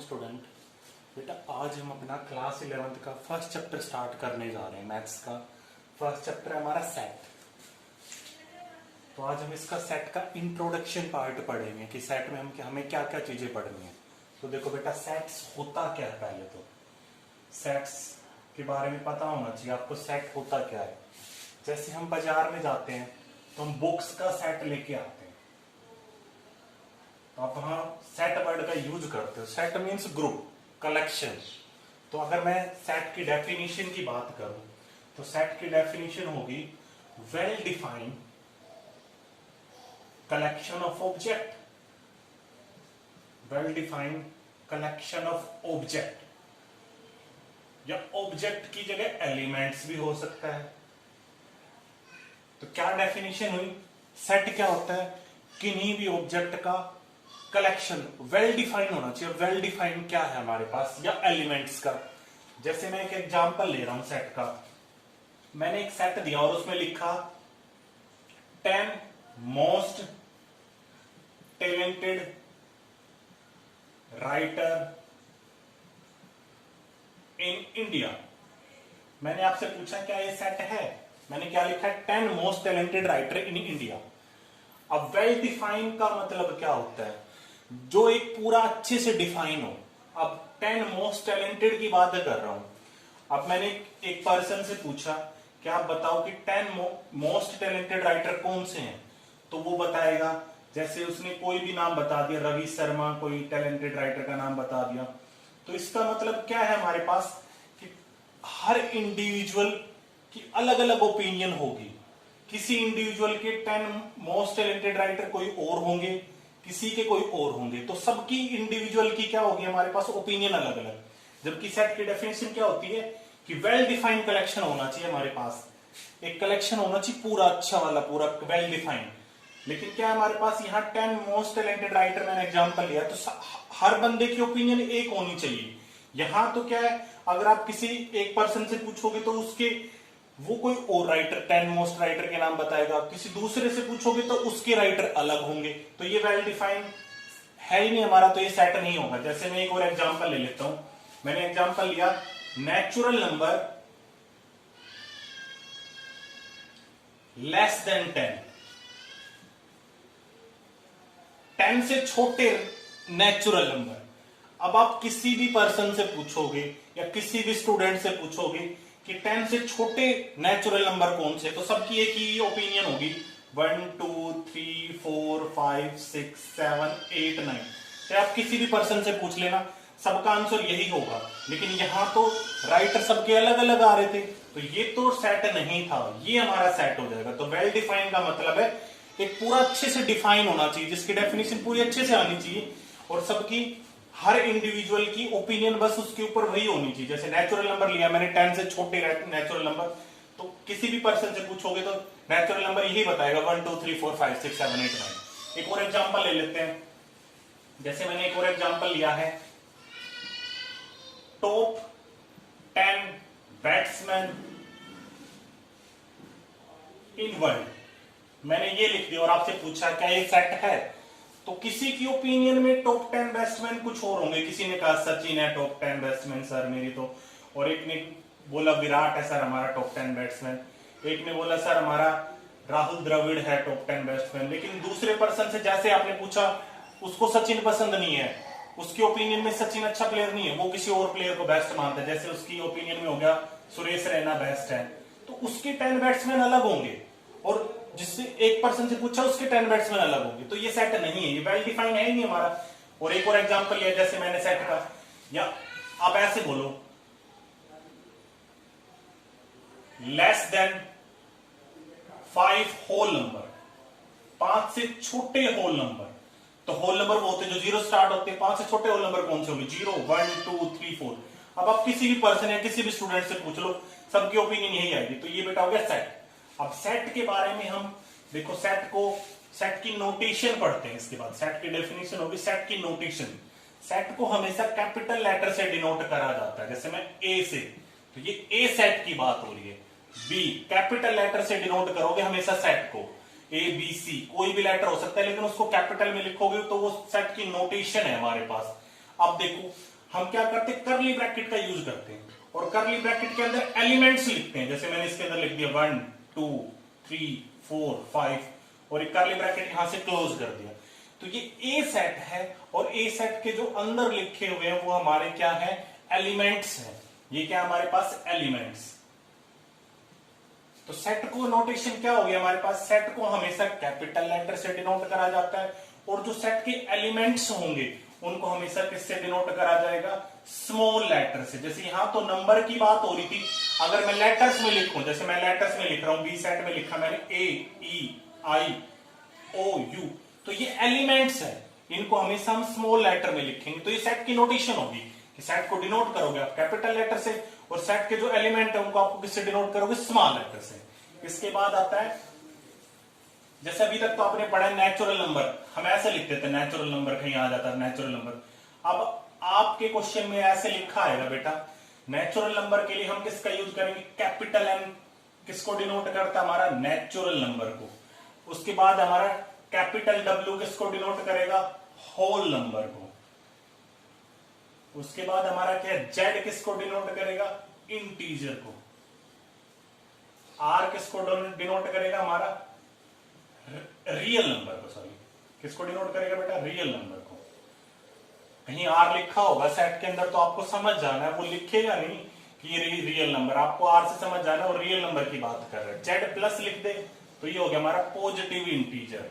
Morning student. बेटा आज हम अपना क्लास 11th का फर्स्ट चैप्टर स्टार्ट करने जा रहे हैं। मैथ्स का फर्स्ट चैप्टर है हमारा सेट। तो आज हम इसका सेट का इंट्रोडक्शन पार्ट पढ़ेंगे कि सेट में हमें क्या क्या चीजें पढ़नी है। तो देखो बेटा, सेट्स होता क्या है, पहले तो सेट्स के बारे में पता होना चाहिए आपको। सेट होता क्या है, जैसे हम बाजार में जाते हैं तो हम बुक्स का सेट लेके आते हैं, तो आप वहां सेट वर्ड का यूज करते हो। Set means group, collection. तो अगर मैं सेट की डेफिनेशन की बात करूं तो सेट की डेफिनेशन होगी well defined collection of object. Well defined collection of object, या ऑब्जेक्ट की जगह एलिमेंट्स भी हो सकता है। तो क्या डेफिनेशन हुई, सेट क्या होता है, किन्हीं भी ऑब्जेक्ट का कलेक्शन। वेल डिफाइंड होना चाहिए। वेल डिफाइंड क्या है हमारे पास, या एलिमेंट्स का। जैसे मैं एक एग्जांपल ले रहा हूं सेट का। मैंने एक सेट दिया और उसमें लिखा 10 most talented writer in India. मैंने आपसे पूछा क्या ये सेट है, मैंने क्या लिखा है, 10 most talented writer in India. अब वेल डिफाइन का मतलब क्या होता है, जो एक पूरा अच्छे से डिफाइन हो। अब 10 मोस्ट टैलेंटेड की बात कर रहा हूं। अब मैंने एक पर्सन से पूछा कि आप बताओ कि 10 मोस्ट टैलेंटेड राइटर कौन से हैं, तो वो बताएगा। जैसे उसने कोई भी नाम बता दिया, रवि शर्मा कोई टैलेंटेड राइटर का नाम बता दिया। तो इसका मतलब क्या है हमारे पास कि हर इंडिविजुअल की अलग अलग ओपिनियन होगी। किसी इंडिविजुअल के 10 मोस्ट टैलेंटेड राइटर कोई और होंगे, किसी के कोई और होंगे। तो सबकी इंडिविजुअल की क्या होगी हमारे पास, ओपिनियन अलग अलग। जबकि सेट की डेफिनेशन क्या होती है कि वेल डिफाइंड कलेक्शन होना चाहिए हमारे पास। एक कलेक्शन होना चाहिए पूरा अच्छा वाला, पूरा वेल डिफाइंड। लेकिन क्या हमारे पास यहाँ 10 मोस्ट टैलेंटेड राइटर मैंने एग्जांपल लिया, तो हर बंदे की ओपिनियन एक होनी चाहिए। यहां तो क्या है, अगर आप किसी एक पर्सन से पूछोगे तो उसके वो कोई और राइटर 10 मोस्ट राइटर के नाम बताएगा, किसी दूसरे से पूछोगे तो उसके राइटर अलग होंगे। तो ये वेल डिफाइंड है ही नहीं हमारा, तो ये सेट नहीं होगा। जैसे मैं एक और एग्जांपल ले लेता हूं। मैंने एग्जांपल लिया नेचुरल नंबर लेस देन 10 से छोटे नेचुरल नंबर। अब आप किसी भी पर्सन से पूछोगे या किसी भी स्टूडेंट से पूछोगे कि 10 से छोटे नेचुरल नंबर कौन से, तो सबकी एक ही ओपिनियन होगी 1 2 3 4 5 6 7 8 9। तो आप किसी भी पर्सन से पूछ लेना, सबका आंसर यही होगा। लेकिन यहां तो राइटर सबके अलग अलग आ रहे थे, तो ये तो सेट नहीं था, ये हमारा सेट हो जाएगा। तो वेल डिफाइन का मतलब है एक पूरा अच्छे से डिफाइन होना चाहिए, जिसकी डेफिनेशन पूरी अच्छे से आनी चाहिए, और सबकी हर इंडिविजुअल की ओपिनियन बस उसके ऊपर वही होनी चाहिए। जैसे नेचुरल नंबर लिया मैंने 10 से छोटे नेचुरल नंबर, तो किसी भी पर्सन से पूछोगे तो नेचुरल नंबर यही बताएगा 1 2 3 4 5 6 7 8 9। एक और एग्जांपल ले लेते हैं। जैसे मैंने एक और एग्जांपल लिया है टॉप 10 बैट्समैन इन वर्ल्ड। मैंने ये लिख दिया और आपसे पूछा क्या ये सेट है, तो किसी की ओपिनियन में टॉप 10 बैट्समैन कुछ और होंगे। किसी ने कहा सचिन है टॉप 10 बैट्समैन सर मेरी तो, और एक ने बोला विराट है सर हमारा टॉप 10 बैट्समैन, एक ने बोला सर हमारा राहुल द्रविड़ है टॉप 10 बैट्समैन। लेकिन दूसरे पर्सन से जैसे आपने पूछा, उसको सचिन पसंद नहीं है, उसकी ओपिनियन में सचिन अच्छा प्लेयर नहीं है, वो किसी और प्लेयर को बेस्ट मानता है। जैसे उसकी ओपिनियन में हो गया सुरेश रैना बेस्ट है, तो उसके 10 बैट्समैन अलग होंगे, और जिससे एक पर्सन से पूछा उसके 10 बैट्समैन अलग होंगे। तो ये सेट नहीं है, ये वेल डिफाइन है ही नहीं हमारा। और एक और एग्जांपल लिया जैसे मैंने सेट का, या आप ऐसे बोलो लेस देन 5 होल नंबर, 5 से छोटे होल नंबर। तो होल नंबर वो होते जो 0 स्टार्ट होते हैं, 5 से छोटे होल नंबर कौन से होंगे, 0 1 2 3 4। अब आप किसी भी पर्सन या किसी भी स्टूडेंट से पूछ लो, सबकी ओपिनियन यही आएगी। तो ये बेटा हो गया सेट। अब सेट के बारे में हम देखो, सेट की नोटेशन पढ़ते हैं। इसके बाद सेट की डेफिनेशन होगी सेट की नोटेशन। सेट को हमेशा कैपिटल लेटर से डिनोट करा जाता है। जैसे मैं ए से, तो ये ए सेट की बात हो रही है। बी कैपिटल लेटर से डिनोट करोगे हमेशा सेट को, ए बी सी कोई भी लेटर हो सकता है, लेकिन उसको कैपिटल में लिखोगे तो वो सेट की नोटेशन है हमारे पास। अब देखो हम क्या करते हैं, करली ब्रैकेट का यूज करते हैं और करली ब्रैकेट के अंदर एलिमेंट्स लिखते हैं। जैसे मैंने इसके अंदर लिख दिया 1 2 3 4 5 और एक करली ब्रैकेट यहां से क्लोज कर दिया। तो ये ए सेट है और ए सेट के जो अंदर लिखे हुए हैं वो हमारे क्या है, एलिमेंट्स हैं। ये क्या हमारे पास एलिमेंट्स। तो सेट को नोटेशन क्या हो गया हमारे पास, सेट को हमेशा कैपिटल लेटर से डिनोट करा जाता है और जो सेट के एलिमेंट्स होंगे उनको हमेशा किससे डिनोट करा जाएगा, स्मॉल लेटर से। जैसे यहां तो नंबर की बात हो रही थी, अगर मैं लेटर्स में लिखूं, जैसे मैं लेटर्स में लिख रहा हूं, बी सेट में लिखा मैंने ए ई आई ओ यू, तो ये एलिमेंट्स है, इनको हमेशा हम स्मॉल लेटर में लिखेंगे। तो ये सेट की नोटेशन होगी कि सेट को डिनोट करोगे आप कैपिटल लेटर से और सेट के जो एलिमेंट है उनको आपको किससे डिनोट करोगे, स्मॉल लेटर से। इसके बाद आता है, जैसे अभी तक तो आपने पढ़ा है नेचुरल नंबर, हम ऐसे लिखते थे नेचुरल नंबर, कहीं आ जाता है नेचुरल नंबर। अब आपके क्वेश्चन में ऐसे लिखा आएगा बेटा, नेचुरल नंबर के लिए हम किसका यूज करेंगे, कैपिटल एन किसको डिनोट करता है, हमारा नेचुरल नंबर को। उसके बाद हमारा कैपिटल डब्ल्यू किसको डिनोट करेगा, होल नंबर को। उसके बाद हमारा क्या, जेड किसको डिनोट करेगा, इंटीजर को। आर किसको डिनोट करेगा, हमारा रियल नंबर को, सॉरी किसको डिनोट करेगा बेटा, रियल नंबर को। कहीं आर लिखा होगा सेट के अंदर तो आपको समझ जाना है, वो लिखेगा नहीं कि ये रियल नंबर, आपको आर से समझ जाना है और रियल नंबर की बात कर रहे हैं। जेड प्लस लिख दे तो ये हो गया हमारा पॉजिटिव इंटीजर,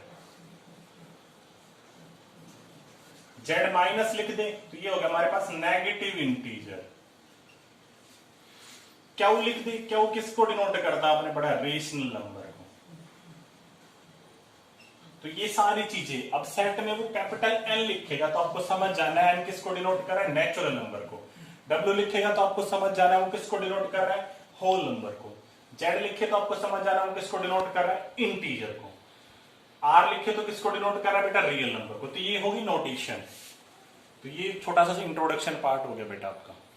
जेड माइनस लिख दे तो ये हो गया हमारे पास नेगेटिव इंटीजर। क्यू लिख दे, क्यू किसको डिनोट करता है, आपने पढ़ा रेशनल नंबर को। तो ये सारी चीजें, अब सेट में वो कैपिटल एन लिखेगा तो आपको समझ जाना है एन किसको डिनोट कर रहा है, नेचुरल नंबर को। डब्ल्यू लिखेगा तो आपको समझ जाना है वो किसको डिनोट कर रहा है, होल नंबर को। जेड लिखे तो आपको समझ जाना है वो किसको डिनोट कर रहा है, इंटीजर को। आर लिखे तो किसको डिनोट कर रहा है बेटा, रियल नंबर को। तो ये होगी नोटेशन। तो ये छोटा सा इंट्रोडक्शन पार्ट हो गया बेटा आपका।